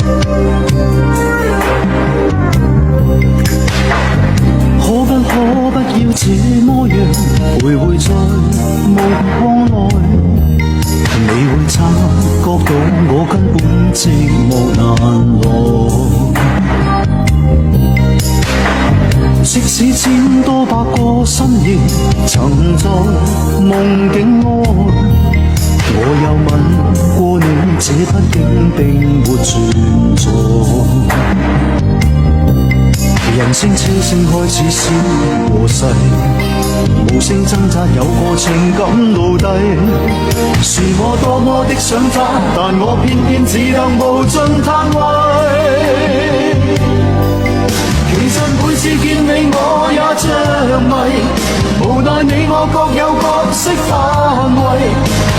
可不要這麼樣徘徊在目光內，你會察覺到我根本寂寞難耐。即使千多百個深夜曾在夢境內，我又吻過你，這畢竟並沒存在。人聲車聲開始消和逝，無聲掙扎有個情感奴隸，是我多麼的想他，但我偏偏只得無盡嘆謂。其實每次見你我也着迷，無奈你我各有角色範圍，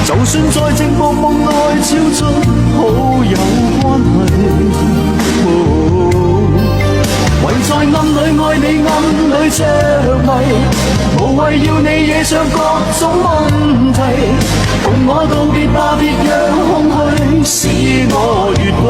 就算在寂寞夢內超出好友關係。唯在暗裏愛你，暗裏着迷，無謂要你惹上各種問題。共我道別吧，別讓空虛使我越軌。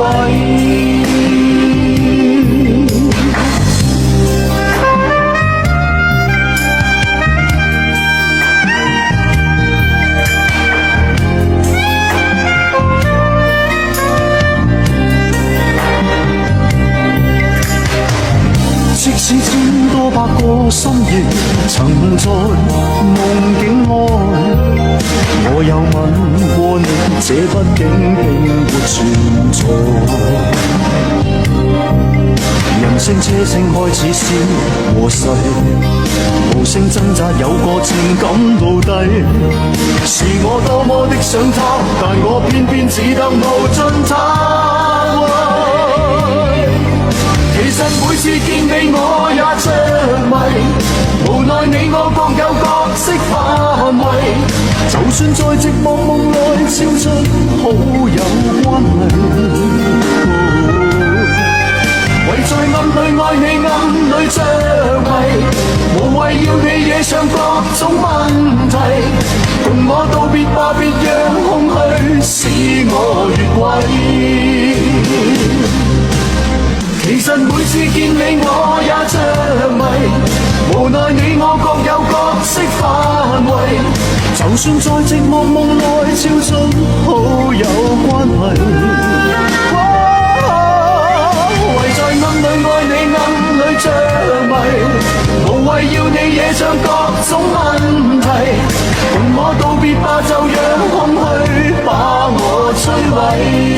即使千多百個深夜曾在夢境內，我又吻過你，這畢竟並沒存在。人聲車聲開始消和逝，無聲掙扎有個情感奴隸，是我多麼的想他，但我偏偏只得無盡嘆謂。其實每次見你我也着迷，無奈你我各有角色範圍，就算在寂寞夢內超出好友關係。唯在暗裏愛你，暗裏着迷，無謂要你惹上各種問題。共我道別吧，別讓空虛使我越軌。其實每次見你我也着迷，無奈你我各有角色範圍，就算在寂寞夢內超出好友關係。唯在暗裏愛你，暗裏着迷，無謂要你惹上各種問題。共我道別吧，就讓空虛把我摧毀。